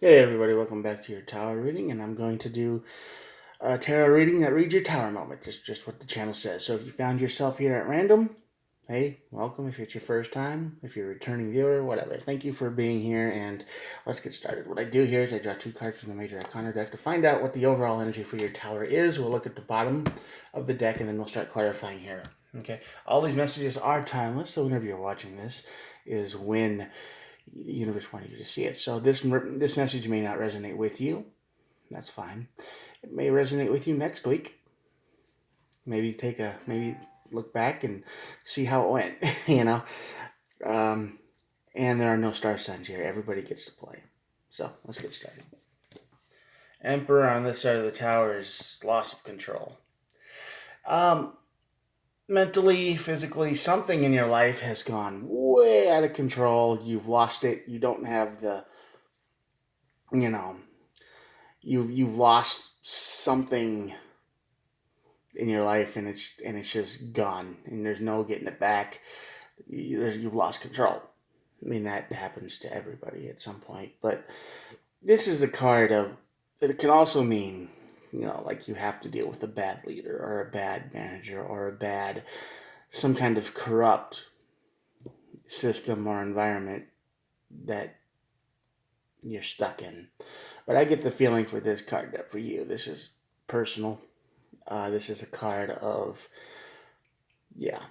Hey everybody, welcome back to your tower reading, and I'm going to do a tarot reading that reads your tower moment. Just what the channel says. So if you found yourself here at random, hey, welcome. If it's your first time, if you're a returning viewer, whatever. Thank you for being here, and let's get started. What I do here is I draw two cards from the Major Arcana deck to find out what the overall energy for your tower is. We'll look at the bottom of the deck, and then we'll start clarifying here. Okay, all these messages are timeless, so whenever you're watching this is when the universe wanted you to see it. So this message may not resonate with you. That's fine. It may resonate with you next week. Maybe look back and see how it went. you know. Um, and there are no star signs here. Everybody gets to play. So let's get started. Emperor on this side of the tower is loss of control. Um, Mentally, physically, something in your life has gone way out of control. You've lost it. You don't have the, you know, you've lost something in your life, and it's just gone, and there's no getting it back. You've lost control. I mean, that happens to everybody at some point, but this is a card of it can also mean, like you have to deal with a bad leader or a bad manager or a bad some kind of corrupt system or environment that you're stuck in. But I get the feeling for this card that for you, this is personal. This is a card of, yeah,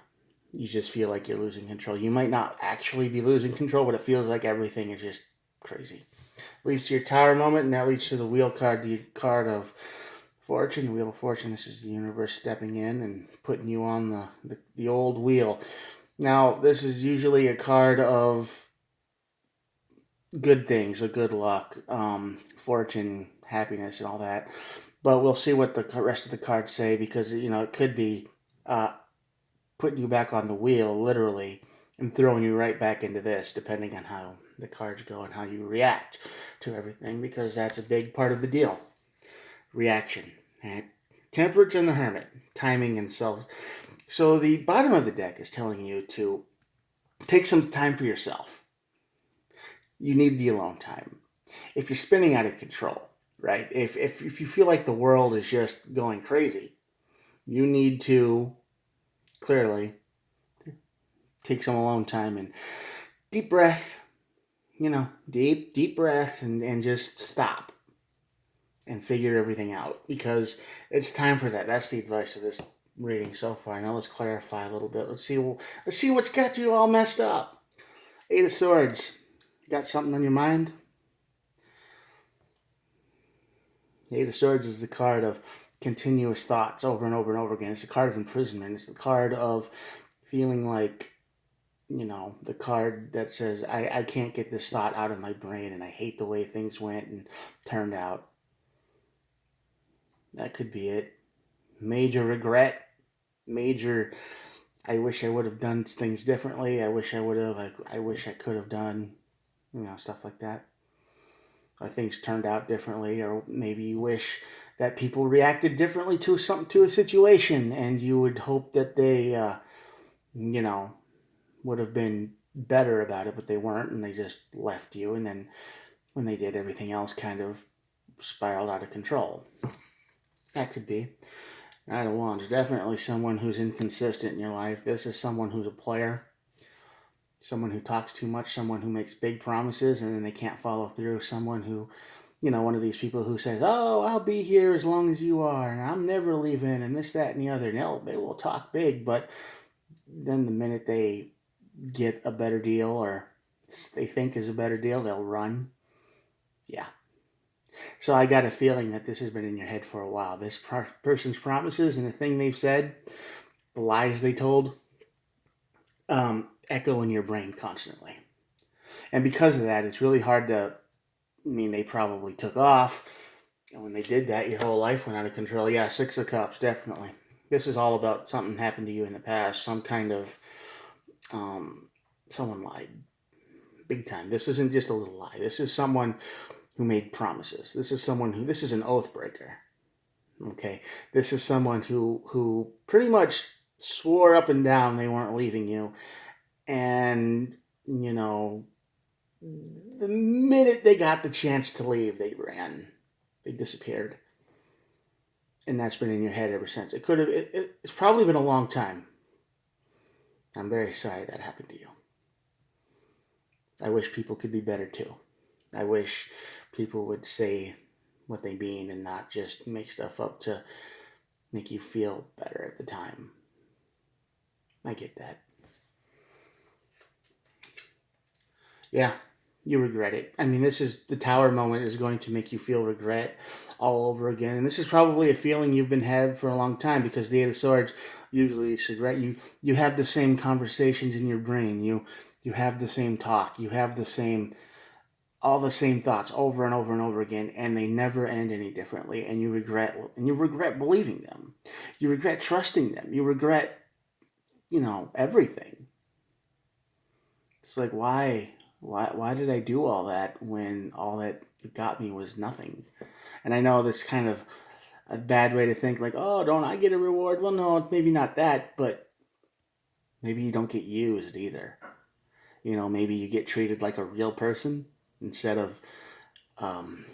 you just feel like you're losing control. You might not actually be losing control, but it feels like everything is just crazy. Leads to your tower moment, and that leads to the wheel card, the card of fortune, the wheel of fortune. This is the universe stepping in and putting you on the old wheel. Now, this is usually a card of good things, a good luck, fortune, happiness, and all that. But we'll see what the rest of the cards say, because it could be uh, putting you back on the wheel, literally, and throwing you right back into this, depending on how the cards go and how you react to everything, because that's a big part of the deal. Reaction. Right? Temperance and the Hermit. Timing and self. So the bottom of the deck is telling you to take some time for yourself. You need the alone time. If you're spinning out of control, right? If you feel like the world is just going crazy, you need to clearly take some alone time and deep breath, deep breath, and just stop and figure everything out, because it's time for that. That's the advice of this reading so far. Now let's clarify a little bit. Let's see what's got you all messed up. Eight of Swords. Got something on your mind? The Eight of Swords is the card of continuous thoughts over and over and over again. It's the card of imprisonment. It's the card of feeling like, the card that says, I can't get this thought out of my brain, and I hate the way things went and turned out. That could be it. Major regret. Major, I wish I would have done things differently. I wish I would have. I wish I could have done, stuff like that. Or things turned out differently, or maybe you wish that people reacted differently to a situation, and you would hope that they, you know, would have been better about it, but they weren't, and they just left you. And then when they did, everything else kind of spiraled out of control. That could be. Knight of Wands, definitely someone who's inconsistent in your life. This is someone who's a player, someone who talks too much, someone who makes big promises and then they can't follow through, someone who, one of these people who says, "Oh, I'll be here as long as you are, and I'm never leaving," and this, that, and the other. No, they will talk big, but then the minute they get a better deal, or they think is a better deal, they'll run. Yeah. So I got a feeling that this has been in your head for a while. This person's promises and the thing they've said, the lies they told, echo in your brain constantly. And because of that, it's really hard to. I mean, they probably took off. And when they did that, your whole life went out of control. Yeah, Six of Cups, definitely. This is all about something happened to you in the past, some kind of, um, someone lied big time. This isn't just a little lie. This is someone who made promises. This is an oath breaker. Okay, this is someone who pretty much swore up and down they weren't leaving you, and you know The minute they got the chance to leave, they ran. They disappeared. And that's been in your head ever since. It could have, it's probably been a long time. I'm very sorry that happened to you. I wish people could be better too. I wish people would say what they mean and not just make stuff up to make you feel better at the time. I get that. Yeah, you regret it. I mean, this is the tower moment is going to make you feel regret all over again. And this is probably a feeling you've been had for a long time because the Eight of Swords usually is regret. You have the same conversations in your brain. You have the same talk. You have the same all the same thoughts over and over and over again, and they never end any differently. And you regret believing them. You regret trusting them. You regret, everything. It's like why did I do all that when all that got me was nothing? And I know this kind of a bad way to think, like, oh, don't I get a reward? Well, no, maybe not that, but maybe you don't get used either. Maybe you get treated like a real person instead of um,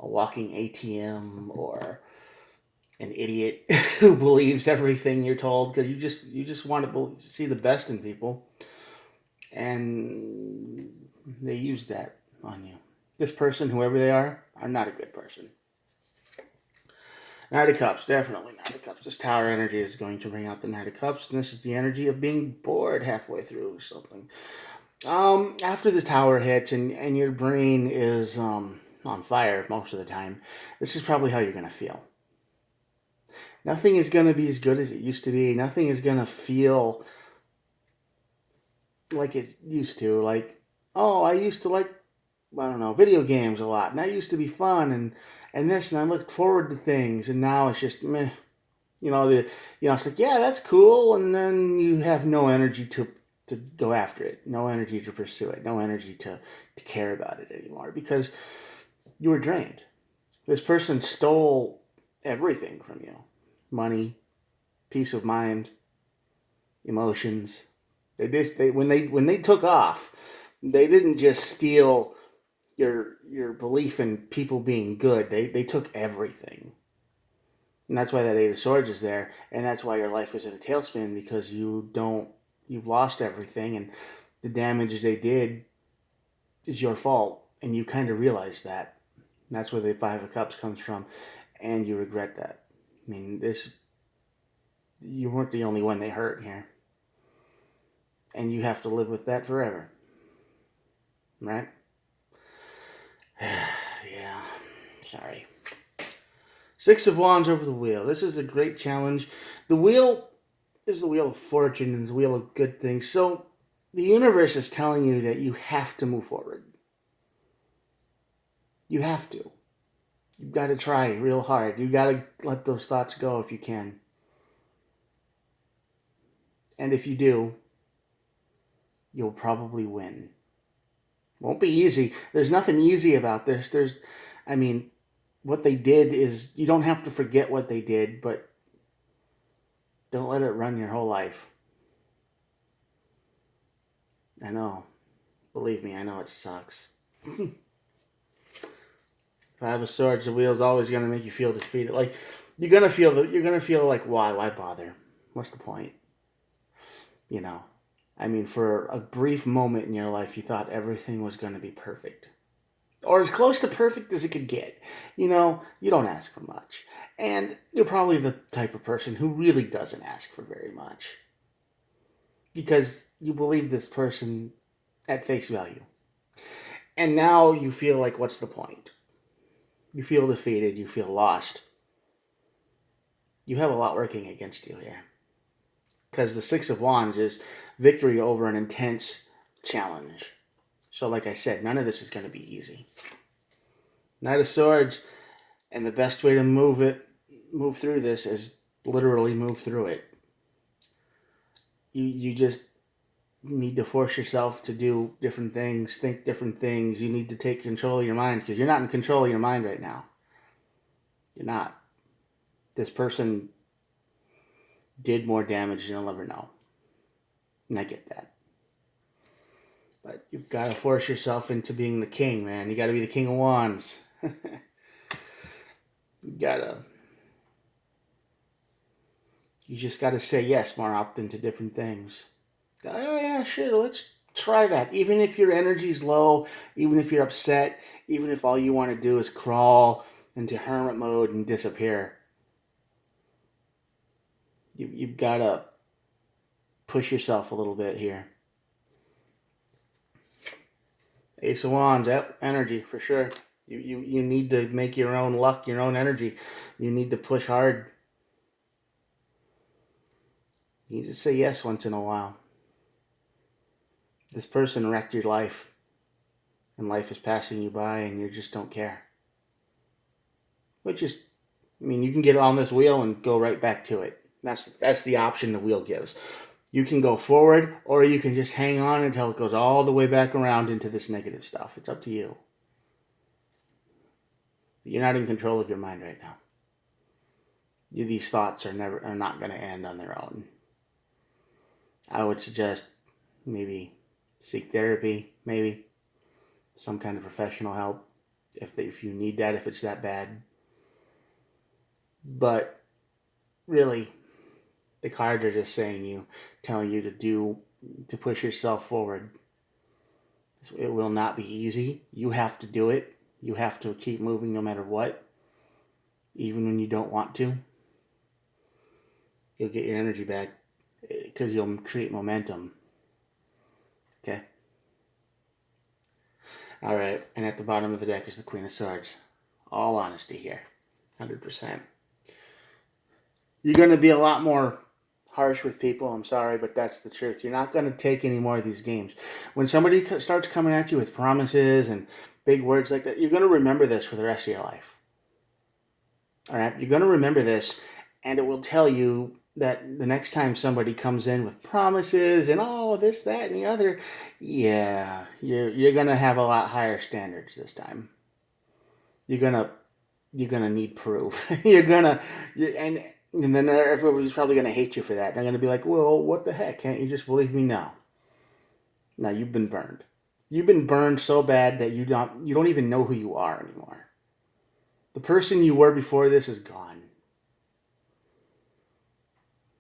a walking ATM or an idiot who believes everything you're told because you just want to see the best in people, and they use that on you. This person, whoever they are not a good person. Knight of Cups, definitely Knight of Cups. This tower energy is going to bring out the Knight of Cups, and this is the energy of being bored halfway through something. After the tower hits and your brain is on fire most of the time, this is probably how you're going to feel. Nothing is going to be as good as it used to be. Nothing is going to feel like it used to. Like, oh, I used to like, I don't know, video games a lot. And that used to be fun and this, and I looked forward to things. And now it's just meh. It's like, yeah, that's cool. And then you have no energy to go after it, no energy to pursue it, no energy to care about it anymore because you were drained. This person stole everything from you: money, peace of mind, emotions. When they took off, they didn't just steal your belief in people being good. They took everything. And that's why that Eight of Swords is there, and that's why your life is in a tailspin because you've lost everything, and the damage they did is your fault, and you kind of realize that. And that's where the Five of Cups comes from, and you regret that. I mean, you weren't the only one they hurt here, and you have to live with that forever, right? Yeah, sorry. Six of Wands over the wheel. This is a great challenge. The wheel is the wheel of fortune and the wheel of good things. So the universe is telling you that you have to move forward. You have to. You've got to try real hard. You got to let those thoughts go if you can. And if you do, you'll probably win. Won't be easy. There's nothing easy about this. What they did is, you don't have to forget what they did, but don't let it run your whole life. I know. Believe me, I know it sucks. Five of Swords, the wheel's always going to make you feel defeated. Like, you're going to feel like, why bother? What's the point? For a brief moment in your life, you thought everything was going to be perfect. Or as close to perfect as it could get. You don't ask for much. And you're probably the type of person who really doesn't ask for very much. Because you believe this person at face value. And now you feel like, what's the point? You feel defeated. You feel lost. You have a lot working against you here. Because the Six of Wands is victory over an intense challenge. So like I said, none of this is going to be easy. Knight of Swords, and the best way to move through this is literally move through it. You just need to force yourself to do different things, think different things. You need to take control of your mind because you're not in control of your mind right now. You're not. This person did more damage than you'll ever know. And I get that. But you've got to force yourself into being the king, man. You got to be the king of wands. you gotta. You just got to say yes more often to different things. Oh yeah, sure. Let's try that. Even if your energy's low, even if you're upset, even if all you want to do is crawl into hermit mode and disappear, you've got to push yourself a little bit here. Ace of Wands, yep, energy for sure. You need to make your own luck, your own energy. You need to push hard. You need to say yes once in a while. This person wrecked your life, and life is passing you by, and you just don't care. Which is, I mean, you can get on this wheel and go right back to it. That's the option the wheel gives. You can go forward, or you can just hang on until it goes all the way back around into this negative stuff. It's up to you. You're not in control of your mind right now. These thoughts are not going to end on their own. I would suggest maybe seek therapy, maybe some kind of professional help if you need that, if it's that bad. But really, the cards are just telling you to push yourself forward. It will not be easy. You have to do it. You have to keep moving no matter what, even when you don't want to. You'll get your energy back because you'll create momentum. Okay? All right, and at the bottom of the deck is the Queen of Swords. All honesty here, 100%. You're going to be a lot more harsh with people. I'm sorry, but that's the truth. You're not going to take any more of these games. When somebody starts coming at you with promises and big words like that, you're going to remember this for the rest of your life. All right? You're going to remember this, and it will tell you that the next time somebody comes in with promises and this, that, and the other, yeah, you're going to have a lot higher standards this time. You're gonna need proof. And then everybody's probably gonna hate you for that. They're gonna be like, well, what the heck? Can't you just believe me? No. No, you've been burned. You've been burned so bad that you don't even know who you are anymore. The person you were before this is gone.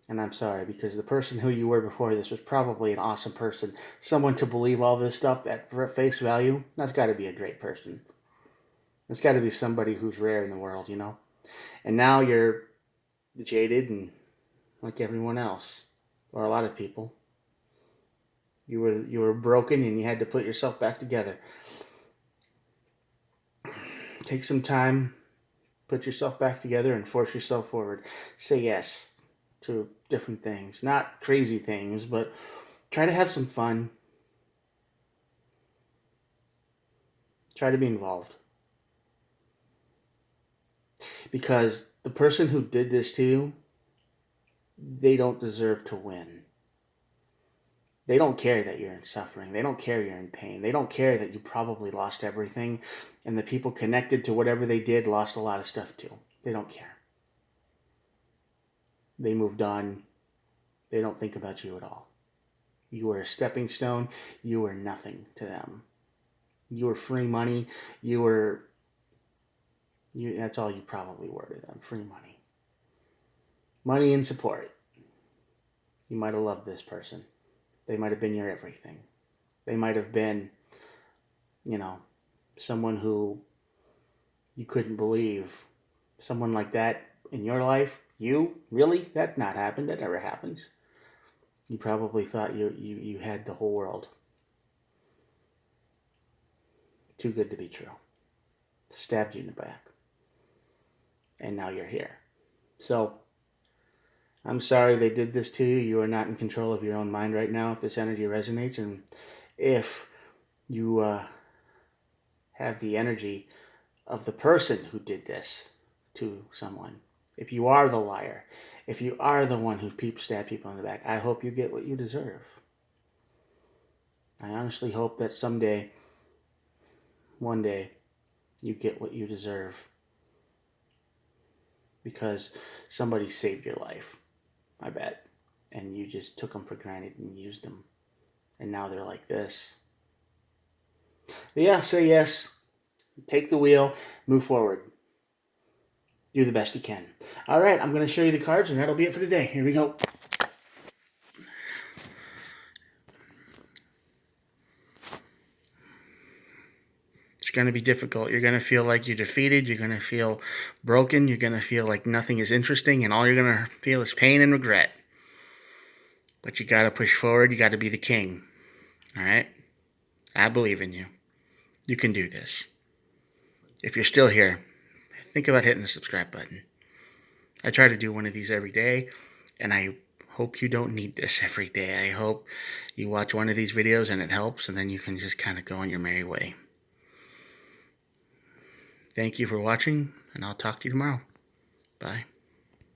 And I'm sorry, because the person who you were before this was probably an awesome person. Someone to believe all this stuff at face value, that's got to be a great person. It's got to be somebody who's rare in the world, you know? And now you're jaded and like everyone else, or a lot of people. You were broken and you had to put yourself back together. Take some time, put yourself back together, and force yourself forward. Say yes to different things. Not crazy things, but try to have some fun. Try to be involved. Because the person who did this to you, they don't deserve to win. They don't care that you're in suffering. They don't care you're in pain. They don't care that you probably lost everything, and the people connected to whatever they did lost a lot of stuff too. They don't care. They moved on. They don't think about you at all. You were a stepping stone. You were nothing to them. You were free money. That's all you probably were to them. Free money. Money and support. You might have loved this person. They might have been your everything. They might have been, someone who you couldn't believe. Someone like that in your life. You? Really? That not happened. That never happens. You probably thought you had the whole world. Too good to be true. Stabbed you in the back. And now you're here. So, I'm sorry they did this to you. You are not in control of your own mind right now if this energy resonates. And if you have the energy of the person who did this to someone, if you are the liar, if you are the one who stabbed people in the back, I hope you get what you deserve. I honestly hope that someday, one day, you get what you deserve. Because somebody saved your life, I bet. And you just took them for granted and used them. And now they're like this. But yeah, say yes. Take the wheel. Move forward. Do the best you can. All right, I'm going to show you the cards, and that'll be it for today. Here we go. It's going to be difficult. You're going to feel like you're defeated. You're going to feel broken. You're going to feel like nothing is interesting, and all you're going to feel is pain and regret. But you got to push forward. You got to be the king. All right? I believe in you. You can do this. If you're still here, think about hitting the subscribe button. I try to do one of these every day, and I hope you don't need this every day. I hope you watch one of these videos and it helps, and then you can just kind of go on your merry way. Thank you for watching, and I'll talk to you tomorrow. Bye.